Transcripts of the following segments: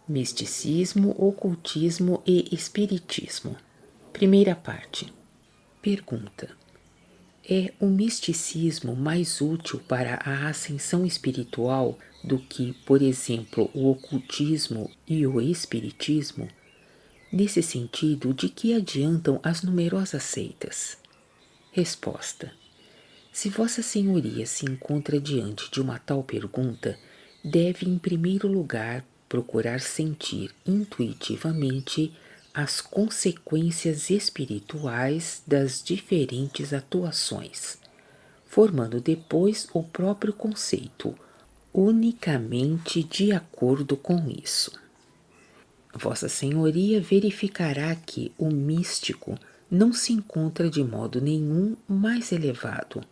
Misticismo, ocultismo e espiritismo. Primeira parte. Pergunta: é o misticismo mais útil para a ascensão espiritual do que, por exemplo, o ocultismo e o espiritismo? Nesse sentido, de que adiantam as numerosas seitas? Resposta: se Vossa Senhoria se encontra diante de uma tal pergunta, deve, em primeiro lugar, procurar sentir intuitivamente as consequências espirituais das diferentes atuações, formando depois o próprio conceito, unicamente de acordo com isso. Vossa Senhoria verificará que o místico não se encontra de modo nenhum mais elevado,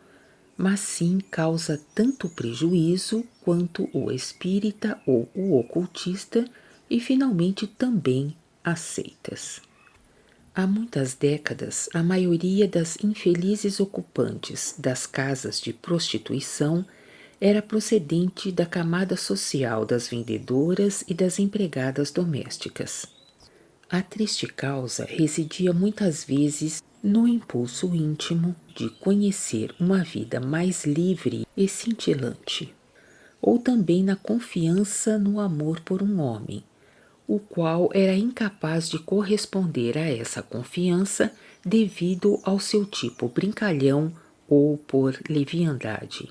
mas sim causa tanto prejuízo quanto o espírita ou o ocultista e, finalmente, também as seitas. Há muitas décadas, a maioria das infelizes ocupantes das casas de prostituição era procedente da camada social das vendedoras e das empregadas domésticas. A triste causa residia muitas vezes no impulso íntimo de conhecer uma vida mais livre e cintilante, ou também na confiança no amor por um homem, o qual era incapaz de corresponder a essa confiança devido ao seu tipo brincalhão ou por leviandade.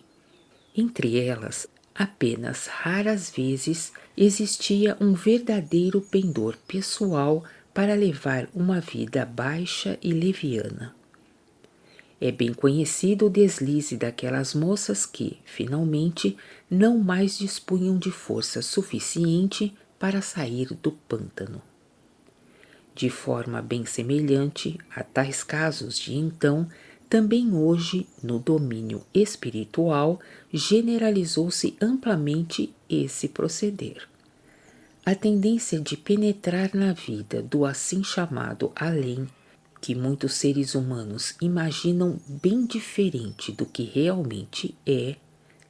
Entre elas, apenas raras vezes existia um verdadeiro pendor pessoal para levar uma vida baixa e leviana. É bem conhecido o deslize daquelas moças que, finalmente, não mais dispunham de força suficiente para sair do pântano. De forma bem semelhante a tais casos de então, também hoje, no domínio espiritual, generalizou-se amplamente esse proceder. A tendência de penetrar na vida do assim chamado além, que muitos seres humanos imaginam bem diferente do que realmente é,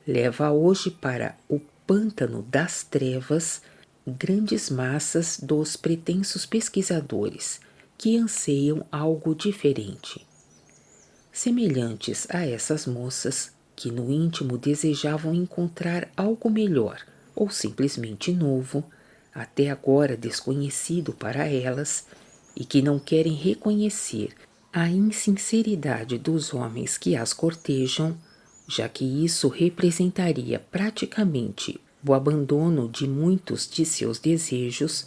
leva hoje para o pântano das trevas grandes massas dos pretensos pesquisadores que anseiam algo diferente. Semelhantes a essas moças que no íntimo desejavam encontrar algo melhor ou simplesmente novo, até agora desconhecido para elas, e que não querem reconhecer a insinceridade dos homens que as cortejam, já que isso representaria praticamente o abandono de muitos de seus desejos,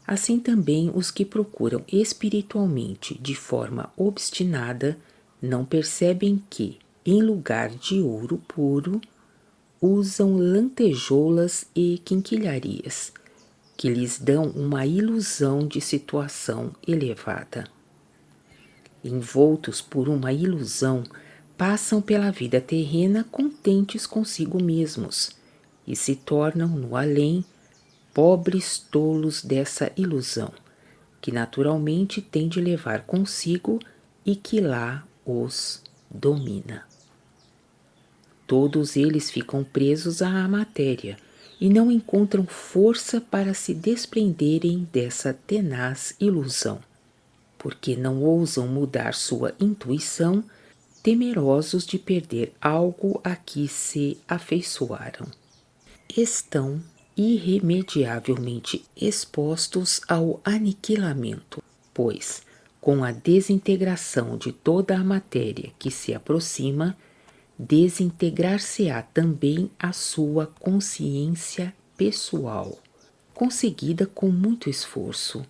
assim também os que procuram espiritualmente de forma obstinada não percebem que, em lugar de ouro puro, usam lantejoulas e quinquilharias, que lhes dão uma ilusão de situação elevada. Envoltos por uma ilusão, passam pela vida terrena contentes consigo mesmos e se tornam, no além, pobres tolos dessa ilusão, que naturalmente tem de levar consigo e que lá os domina. Todos eles ficam presos à matéria e não encontram força para se desprenderem dessa tenaz ilusão, porque não ousam mudar sua intuição, temerosos de perder algo a que se afeiçoaram. Estão irremediavelmente expostos ao aniquilamento, pois, com a desintegração de toda a matéria que se aproxima, desintegrar-se-á também a sua consciência pessoal, conseguida com muito esforço,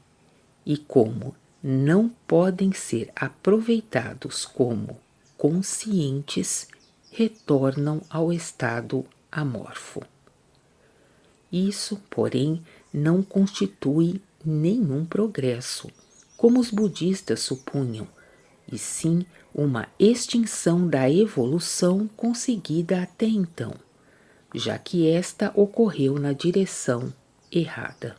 e como não podem ser aproveitados como conscientes, retornam ao estado amorfo. Isso, porém, não constitui nenhum progresso, como os budistas supunham, e sim uma extinção da evolução conseguida até então, já que esta ocorreu na direção errada.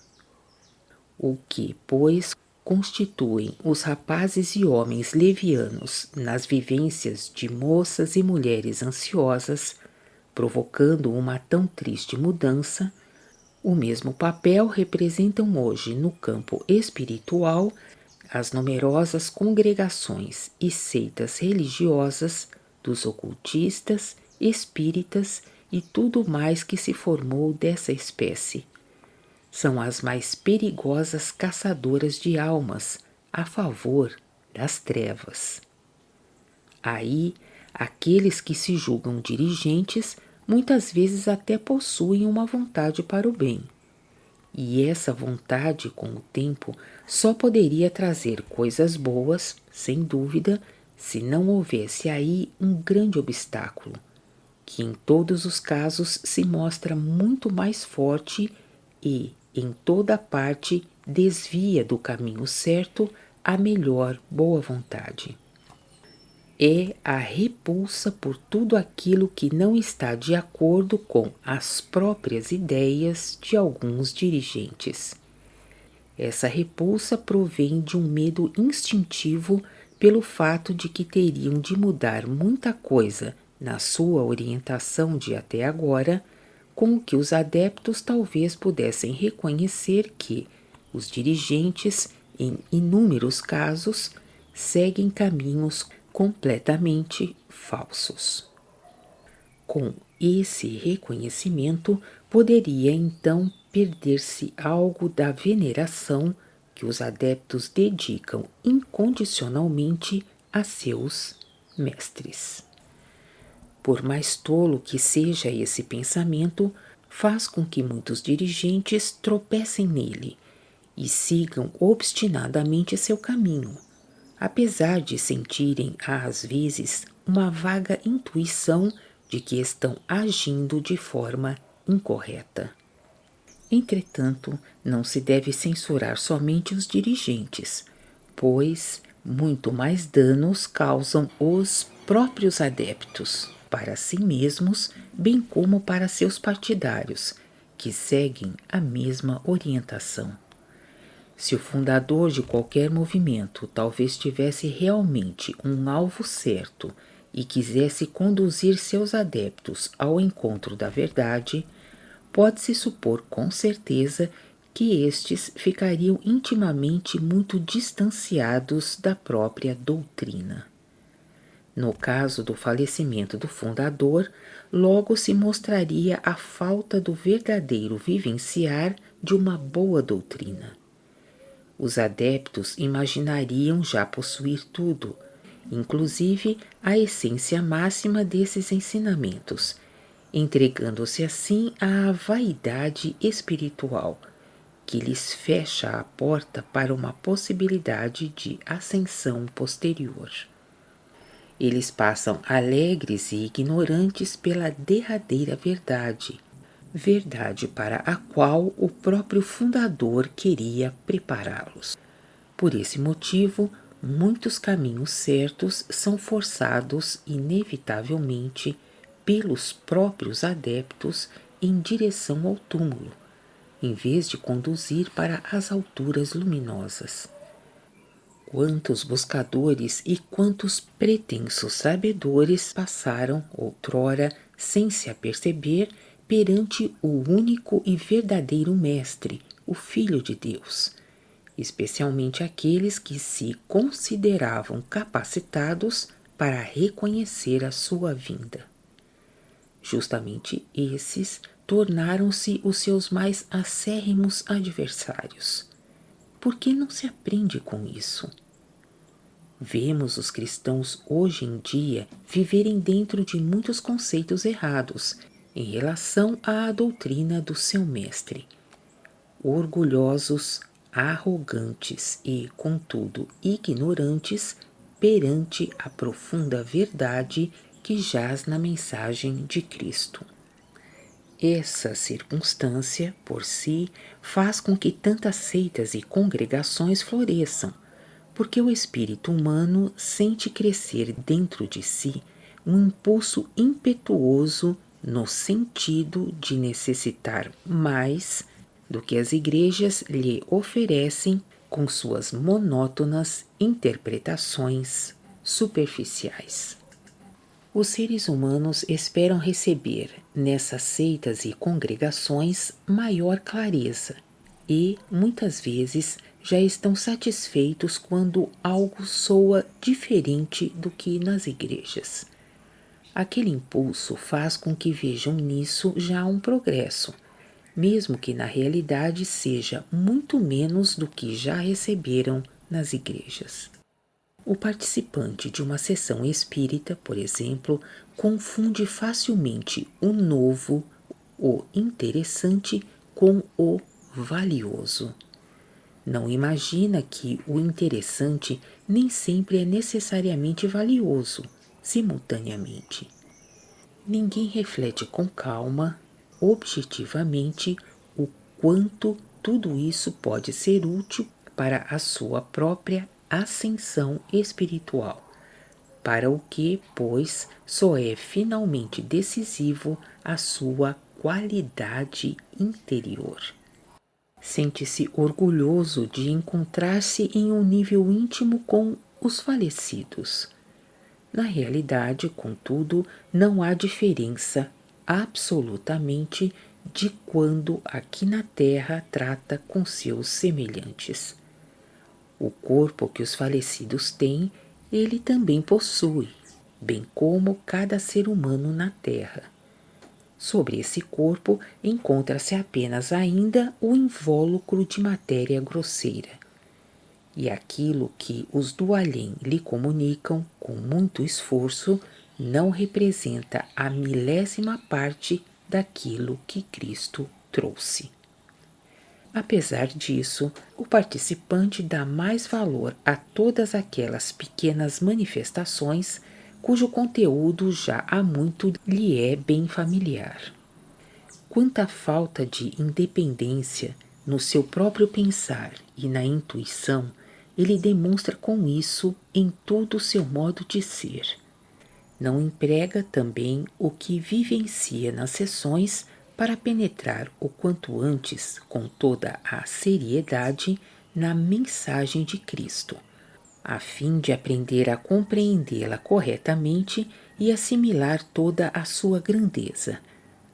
O que, pois, constituem os rapazes e homens levianos nas vivências de moças e mulheres ansiosas, provocando uma tão triste mudança, O mesmo papel representam hoje no campo espiritual as numerosas congregações e seitas religiosas dos ocultistas, espíritas e tudo mais que se formou dessa espécie. São as mais perigosas caçadoras de almas a favor das trevas. Aí, aqueles que se julgam dirigentes muitas vezes até possuem uma vontade para o bem. E essa vontade, com o tempo, só poderia trazer coisas boas, sem dúvida, se não houvesse aí um grande obstáculo, que em todos os casos se mostra muito mais forte e, em toda parte, desvia do caminho certo a melhor boa vontade. É a repulsa por tudo aquilo que não está de acordo com as próprias ideias de alguns dirigentes. Essa repulsa provém de um medo instintivo pelo fato de que teriam de mudar muita coisa na sua orientação de até agora, com o que os adeptos talvez pudessem reconhecer que os dirigentes, em inúmeros casos, seguem caminhos completamente falsos. Com esse reconhecimento, poderia então perder-se algo da veneração que os adeptos dedicam incondicionalmente a seus mestres. Por mais tolo que seja esse pensamento, faz com que muitos dirigentes tropecem nele e sigam obstinadamente seu caminho, apesar de sentirem às vezes uma vaga intuição de que estão agindo de forma incorreta. Entretanto, não se deve censurar somente os dirigentes, pois muito mais danos causam os próprios adeptos, para si mesmos, bem como para seus partidários, que seguem a mesma orientação. Se o fundador de qualquer movimento talvez tivesse realmente um alvo certo e quisesse conduzir seus adeptos ao encontro da verdade, pode-se supor com certeza que estes ficariam intimamente muito distanciados da própria doutrina. No caso do falecimento do fundador, logo se mostraria a falta do verdadeiro vivenciar de uma boa doutrina. Os adeptos imaginariam já possuir tudo, inclusive a essência máxima desses ensinamentos, entregando-se assim à vaidade espiritual, que lhes fecha a porta para uma possibilidade de ascensão posterior. Eles passam alegres e ignorantes pela derradeira verdade, verdade para a qual o próprio fundador queria prepará-los. Por esse motivo, muitos caminhos certos são forçados inevitavelmente pelos próprios adeptos em direção ao túmulo, em vez de conduzir para as alturas luminosas. Quantos buscadores e quantos pretensos sabedores passaram, outrora, sem se aperceber, perante o único e verdadeiro Mestre, o Filho de Deus, especialmente aqueles que se consideravam capacitados para reconhecer a sua vinda. Justamente esses tornaram-se os seus mais acérrimos adversários. Por que não se aprende com isso? Vemos os cristãos hoje em dia viverem dentro de muitos conceitos errados em relação à doutrina do seu mestre. Orgulhosos, arrogantes e, contudo, ignorantes perante a profunda verdade que jaz na mensagem de Cristo. Essa circunstância, por si, faz com que tantas seitas e congregações floresçam, porque o espírito humano sente crescer dentro de si um impulso impetuoso no sentido de necessitar mais do que as igrejas lhe oferecem com suas monótonas interpretações superficiais. Os seres humanos esperam receber, nessas seitas e congregações, maior clareza e, muitas vezes, já estão satisfeitos quando algo soa diferente do que nas igrejas. Aquele impulso faz com que vejam nisso já um progresso, mesmo que na realidade seja muito menos do que já receberam nas igrejas. O participante de uma sessão espírita, por exemplo, confunde facilmente o novo, o interessante, com o valioso. Não imagina que o interessante nem sempre é necessariamente valioso, simultaneamente. Ninguém reflete com calma, objetivamente, o quanto tudo isso pode ser útil para a sua própria ascensão espiritual, para o que, pois, só é finalmente decisivo a sua qualidade interior. Sente-se orgulhoso de encontrar-se em um nível íntimo com os falecidos. Na realidade, contudo, não há diferença absolutamente de quando aqui na Terra trata com seus semelhantes. O corpo que os falecidos têm, ele também possui, bem como cada ser humano na Terra. Sobre esse corpo encontra-se apenas ainda o invólucro de matéria grosseira. E aquilo que os do além lhe comunicam com muito esforço não representa a milésima parte daquilo que Cristo trouxe. Apesar disso, o participante dá mais valor a todas aquelas pequenas manifestações cujo conteúdo já há muito lhe é bem familiar. Quanta falta de independência no seu próprio pensar e na intuição ele demonstra com isso em todo o seu modo de ser. Não emprega também o que vivencia nas sessões para penetrar o quanto antes, com toda a seriedade, na mensagem de Cristo, a fim de aprender a compreendê-la corretamente e assimilar toda a sua grandeza,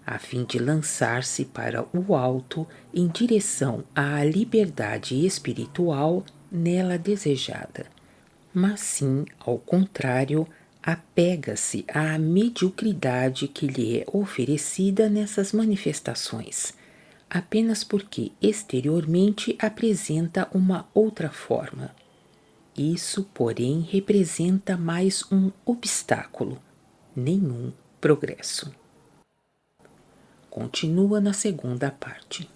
a fim de lançar-se para o alto em direção à liberdade espiritual nela desejada. Mas sim, ao contrário, apega-se à mediocridade que lhe é oferecida nessas manifestações, apenas porque exteriormente apresenta uma outra forma. Isso, porém, representa mais um obstáculo, nenhum progresso. Continua na segunda parte.